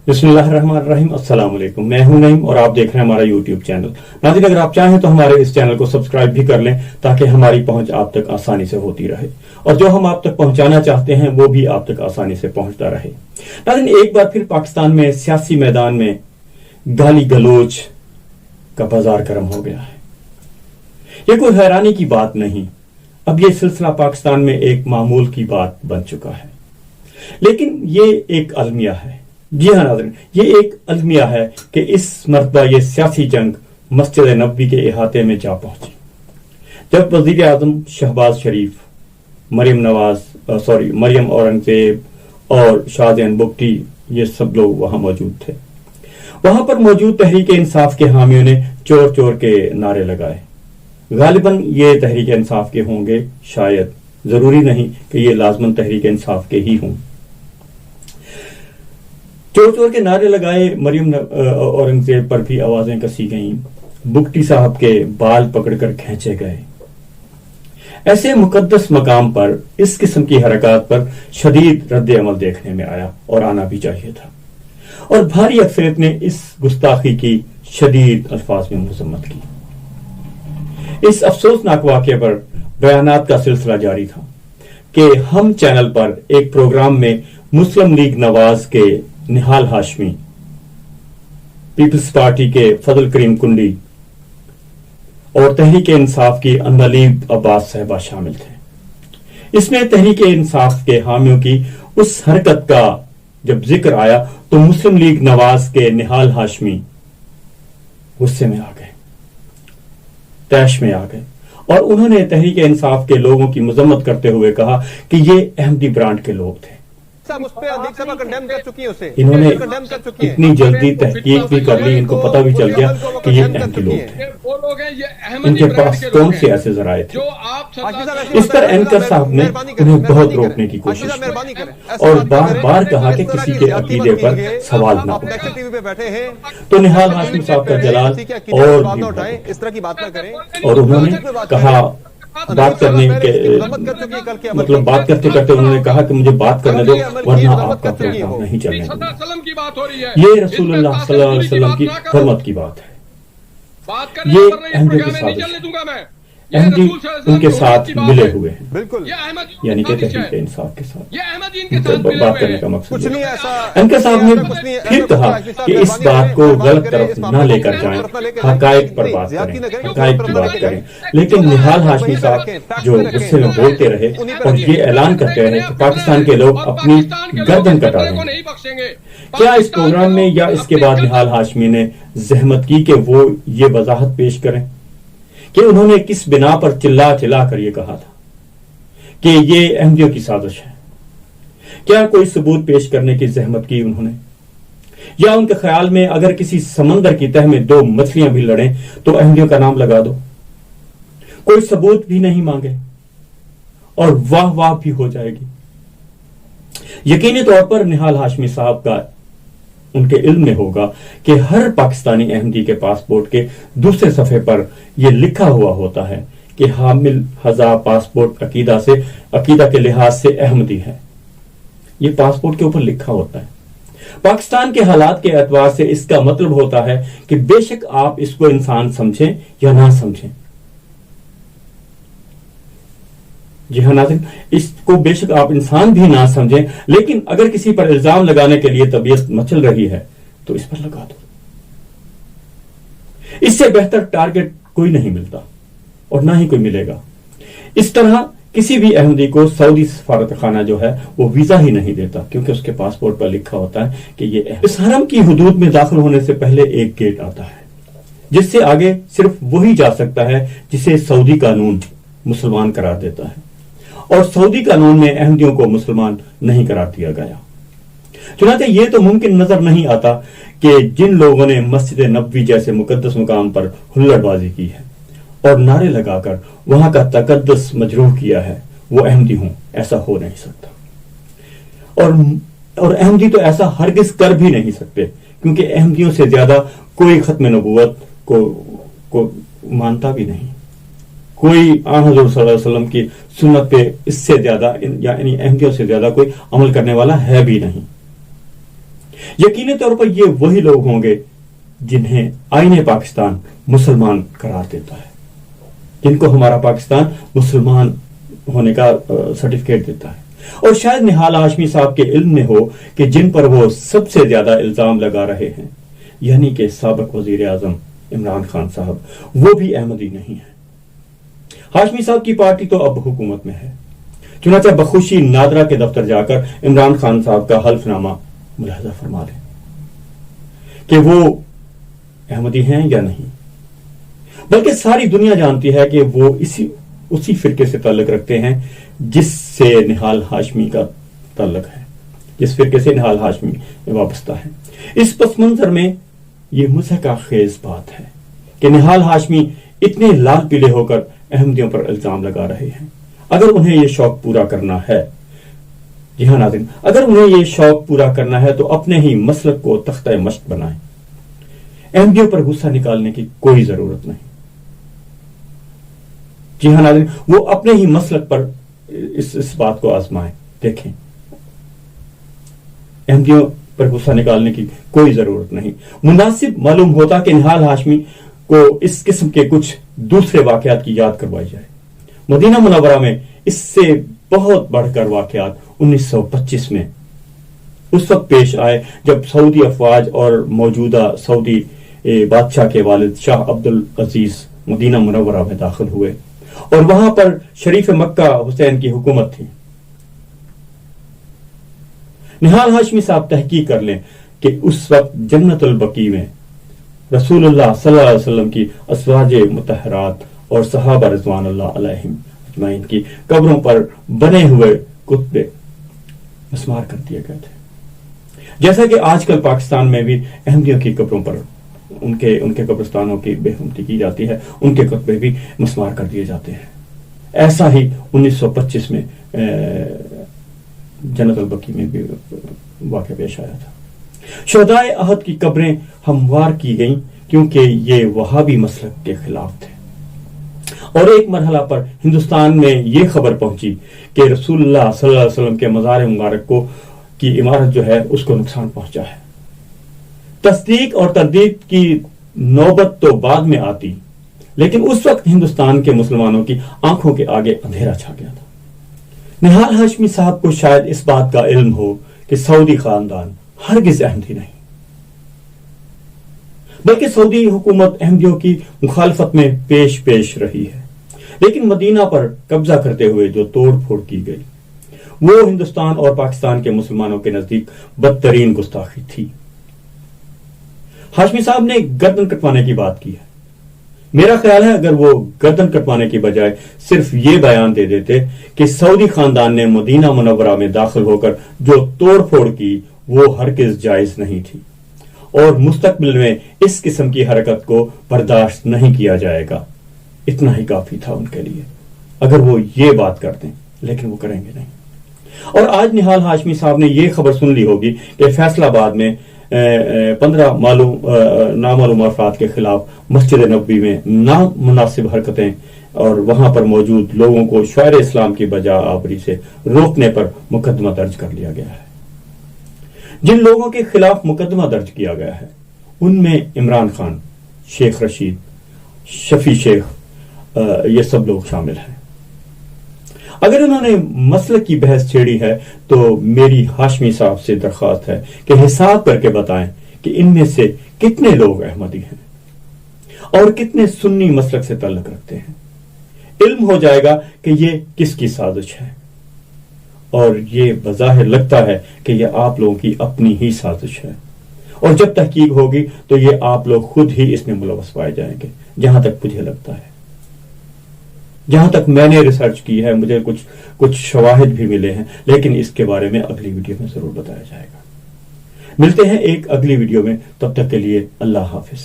बिस्मिल्लाहिर्रहमानिर्रहीम। अस्सलाम वालेकुम। मैं हूं नईम और आप देख रहे हैं हमारा यूट्यूब चैनल। नाज़रीन, अगर आप चाहें तो हमारे इस चैनल को सब्सक्राइब भी कर लें ताकि हमारी पहुंच आप तक आसानी से होती रहे और जो हम आप तक पहुंचाना चाहते हैं वो भी आप तक आसानी से पहुंचता रहे। नाज़रीन, एक बार फिर पाकिस्तान में सियासी मैदान में गाली गलोच का बाजार गर्म हो गया है। ये कोई हैरानी की बात नहीं, अब ये सिलसिला पाकिस्तान में एक मामूल की बात बन चुका है। लेकिन ये एक अलमिया है। जी हाँ नाज़रीन, ये एक अलमिया है कि इस मरतबा ये सियासी जंग मस्जिद नबवी के इहाते में जा पहुंची जब वज़ीर आज़म शहबाज शरीफ, मरियम औरंगजेब और शाहजहान बुगटी ये सब लोग वहां मौजूद थे। वहां पर मौजूद तहरीक इंसाफ के हामियों ने चोर चोर के नारे लगाए। गालिबन ये तहरीक इंसाफ के होंगे, शायद, जरूरी नहीं कि ये लाजमन तहरीक इंसाफ के ही हों। चोर चोर के नारे लगाए, मरियम औरंगजेब पर भी आवाजें कसी गईं, बुगटी साहब के बाल पकड़कर खींचे गए। ऐसे मुकद्दस मकाम पर इस किस्म की हरकत पर शदीद रद्द अमल देखने में आया और आना भी चाहिए था, और भारी अक्सरियत ने इस गुस्ताखी की शदीद अल्फाज में मजम्मत की। इस अफसोसनाक वाक़े पर बयानात का सिलसिला जारी था कि हम चैनल पर एक प्रोग्राम में मुस्लिम लीग नवाज के निहाल हाशमी, पीपल्स पार्टी के फजल करीम कुंडी और तहरीक इंसाफ की अनवलीद अब्बास साहिबा शामिल थे। इसमें तहरीक इंसाफ के हामियों की उस हरकत का जब जिक्र आया तो मुस्लिम लीग नवाज के निहाल हाशमी गुस्से में आ गए, तैश में आ गए, और उन्होंने तहरीक इंसाफ के लोगों की मजम्मत करते हुए कहा कि ये अहमदी ब्रांड के लोग थे। उस पे अधिक सभा कंडेम कर चुकी है उसे। इन्होंने इतनी जल्दी तहकीक भी कर ली, इनको पता भी चल गया कि ये अहमदी लोग थे। इनके पास कौन से ऐसे जराए थे। इस पर एंकर साहब ने उन्हें बहुत रोकने की कोशिश की और बार बार कहा कि किसी के अकीदे पर सवाल न उठाएं। तो निहाल हाशमी साहब का जलाल और भी इस तरह की बात न करें, और उन्होंने कहा, बात करने के मतलब बात करते करते उन्होंने कहा कि मुझे बात करने दो वरना आपका प्रोग्राम नहीं चलने दूंगा। ये रसूलुल्लाह सल्लल्लाहु अलैहि वसल्लम की हुर्मत की बात है। ये अहमदियों की साजिश है। अहमदी उनके साथ मिले हुए हैं, बिल्कुल, यानी कि तहरीक इंसाफ के साथ बात करने का मकसद। एंकर साहब ने फिर कहा कि इस बात को गलत तरफ न लेकर जाएं, हकायक पर बात करें, हकायक की बात करें। लेकिन निहाल हाशमी साहब जो गुस्से में बोलते रहे और ये ऐलान करते रहे कि पाकिस्तान के लोग अपनी गर्दन कटा देंगे। क्या इस प्रोग्राम में या इसके बाद निहाल हाशमी ने जहमत की कि वो ये वजाहत पेश करें कि उन्होंने किस बिना पर चिल्ला चिल्ला कर यह कहा था कि ये अहमदियों की साजिश है। क्या कोई सबूत पेश करने की जहमत की उन्होंने, या उनके ख्याल में अगर किसी समंदर की तह में दो मछलियां भी लड़ें तो अहमदियों का नाम लगा दो, कोई सबूत भी नहीं मांगे और वाह वाह भी हो जाएगी। यकीनी तौर पर निहाल हाशमी साहब का उनके इल्म में होगा कि हर पाकिस्तानी अहमदी के पासपोर्ट के दूसरे सफे पर यह लिखा हुआ होता है कि हामिल हज़ा पासपोर्ट अकीदा के लिहाज से अहमदी है। यह पासपोर्ट के ऊपर लिखा होता है। पाकिस्तान के हालात के एतबार से इसका मतलब होता है कि बेशक आप इसको इंसान समझें या ना समझें। जी हाँ नाज़रीन, इसको बेशक आप इंसान भी ना समझें, लेकिन अगर किसी पर इल्जाम लगाने के लिए तबीयत मचल रही है तो इस पर लगा दो। इससे बेहतर टारगेट कोई नहीं मिलता और ना ही कोई मिलेगा। इस तरह किसी भी अहमदी को सऊदी सफारत खाना जो है वो वीजा ही नहीं देता, क्योंकि उसके पासपोर्ट पर लिखा होता है कि ये इस हरम की हुदूद में दाखिल होने से पहले एक गेट आता है जिससे आगे सिर्फ वही जा सकता है जिसे सऊदी कानून मुसलमान करार देता है, और सऊदी कानून में अहमदियों को मुसलमान नहीं करार दिया गया। चुनांचे ये तो मुमकिन नजर नहीं आता कि जिन लोगों ने मस्जिद नबवी जैसे मुकद्दस मुकाम पर हुल्लड़बाजी की है और नारे लगाकर वहां का तकद्दुस मजरूह किया है वो अहमदी हों, ऐसा हो नहीं सकता। और अहमदी तो ऐसा हरगिज कर भी नहीं सकते, क्योंकि अहमदियों से ज्यादा कोई खत्म नबूवत को मानता भी नहीं। कोई हज़रत सल्लल्लाहु अलैहि वसल्लम की सुन्नत पे इससे ज्यादा यानी अहमदियों से ज्यादा कोई अमल करने वाला है भी नहीं। یقینی طور پر یہ وہی لوگ ہوں گے جنہیں آئین پاکستان مسلمان قرار دیتا ہے، جن کو ہمارا پاکستان مسلمان ہونے کا سرٹیفکیٹ دیتا ہے، اور شاید نہال ہاشمی صاحب کے علم میں ہو کہ جن پر وہ سب سے زیادہ الزام لگا رہے ہیں، یعنی کہ سابق وزیر اعظم عمران خان صاحب، وہ بھی احمدی نہیں ہے۔ ہاشمی صاحب کی پارٹی تو اب حکومت میں ہے، چنانچہ بخوشی نادرا کے دفتر جا کر عمران خان صاحب کا حلف نامہ ملاحظہ فرما لیں کہ وہ احمدی ہیں یا نہیں، بلکہ ساری دنیا جانتی ہے کہ وہ اسی فرقے سے تعلق رکھتے ہیں جس سے نہال ہاشمی کا تعلق ہے، جس فرقے سے نہال ہاشمی وابستہ ہے۔ اس پس منظر میں یہ مضحکہ خیز بات ہے کہ نہال ہاشمی اتنے لال پیلے ہو کر احمدیوں پر الزام لگا رہے ہیں۔ اگر انہیں یہ شوق پورا کرنا ہے، جی ہاں ناظرین، اگر انہیں یہ شوق پورا کرنا ہے تو اپنے ہی مسلک کو تختہ مشق بنائیں، احمدیوں پر غصہ نکالنے کی کوئی ضرورت نہیں۔ جی ہاں ناظرین، وہ اپنے ہی مسلک پر اس بات کو آزمائیں، دیکھیں، احمدیوں پر غصہ نکالنے کی کوئی ضرورت نہیں۔ مناسب معلوم ہوتا کہ نہال ہاشمی کو اس قسم کے کچھ دوسرے واقعات کی یاد کروائی جائے۔ مدینہ منورہ میں اس سے بہت بڑھ کر واقعات 1925 میں اس وقت پیش آئے جب سعودی افواج اور موجودہ سعودی بادشاہ کے والد شاہ عبد العزیز مدینہ منورہ میں داخل ہوئے، اور وہاں پر شریف مکہ حسین کی حکومت تھی۔ نہال ہاشمی صاحب تحقیق کر لیں کہ اس وقت جنت البقیع میں رسول اللہ صلی اللہ علیہ وسلم کی ازواج مطہرات اور صحابہ رضوان اللہ علیہم اجمعین کی قبروں پر بنے ہوئے کتبے مسمار کر دیے گئے تھے، جیسا کہ آج کل پاکستان میں بھی احمدیوں کی قبروں پر ان کے قبرستانوں کی بے حرمتی کی جاتی ہے، ان کے کتبے بھی مسمار کر دیے جاتے ہیں۔ ایسا ہی 1925 میں جنت البقیع میں بھی واقعہ پیش آیا تھا۔ شہدائے احد کی قبریں ہموار کی گئیں کیونکہ یہ وہابی مسلک کے خلاف تھے، اور ایک مرحلہ پر ہندوستان میں یہ خبر پہنچی کہ رسول اللہ صلی اللہ علیہ وسلم کے مزار مبارک کی عمارت جو ہے اس کو نقصان پہنچا ہے۔ تصدیق اور تردید کی نوبت تو بعد میں آتی، لیکن اس وقت ہندوستان کے مسلمانوں کی آنکھوں کے آگے اندھیرا چھا گیا تھا۔ نہال ہاشمی صاحب کو شاید اس بات کا علم ہو کہ سعودی خاندان ہرگز احمدی نہیں، بلکہ سعودی حکومت احمدیوں کی مخالفت میں پیش رہی ہے، لیکن مدینہ پر قبضہ کرتے ہوئے جو توڑ پھوڑ کی گئی وہ ہندوستان اور پاکستان کے مسلمانوں کے نزدیک بدترین گستاخی تھی۔ ہاشمی صاحب نے گردن کٹوانے کی بات کی ہے۔ میرا خیال ہے اگر وہ گردن کٹوانے کی بجائے صرف یہ بیان دے دیتے کہ سعودی خاندان نے مدینہ منورہ میں داخل ہو کر جو توڑ پھوڑ کی وہ ہرگز جائز نہیں تھی، اور مستقبل میں اس قسم کی حرکت کو برداشت نہیں کیا جائے گا، اتنا ہی کافی تھا ان کے لیے اگر وہ یہ بات کرتے، لیکن وہ کریں گے نہیں۔ اور آج نہال ہاشمی صاحب نے یہ خبر سن لی ہوگی کہ فیصل آباد میں 15 نامعلوم افراد کے خلاف مسجد نبوی میں نامناسب حرکتیں اور وہاں پر موجود لوگوں کو شعائر اسلام کی بجا آوری سے روکنے پر مقدمہ درج کر لیا گیا ہے۔ جن لوگوں کے خلاف مقدمہ درج کیا گیا ہے ان میں عمران خان، شیخ رشید، شفیع شیخ، یہ سب لوگ شامل ہیں۔ اگر انہوں نے مسلک کی بحث چھیڑی ہے تو میری ہاشمی صاحب سے درخواست ہے کہ حساب کر کے بتائیں کہ ان میں سے کتنے لوگ احمدی ہیں اور کتنے سنی مسلک سے تعلق رکھتے ہیں۔ علم ہو جائے گا کہ یہ کس کی سازش ہے، اور یہ بظاہر لگتا ہے کہ یہ آپ لوگوں کی اپنی ہی سازش ہے، اور جب تحقیق ہوگی تو یہ آپ لوگ خود ہی اس میں ملوث پائے جائیں گے۔ جہاں تک مجھے لگتا ہے، جہاں تک میں نے ریسرچ کی ہے، مجھے کچھ شواہد بھی ملے ہیں، لیکن اس کے بارے میں اگلی ویڈیو میں ضرور بتایا جائے گا۔ ملتے ہیں ایک اگلی ویڈیو میں، تب تک کے لیے اللہ حافظ۔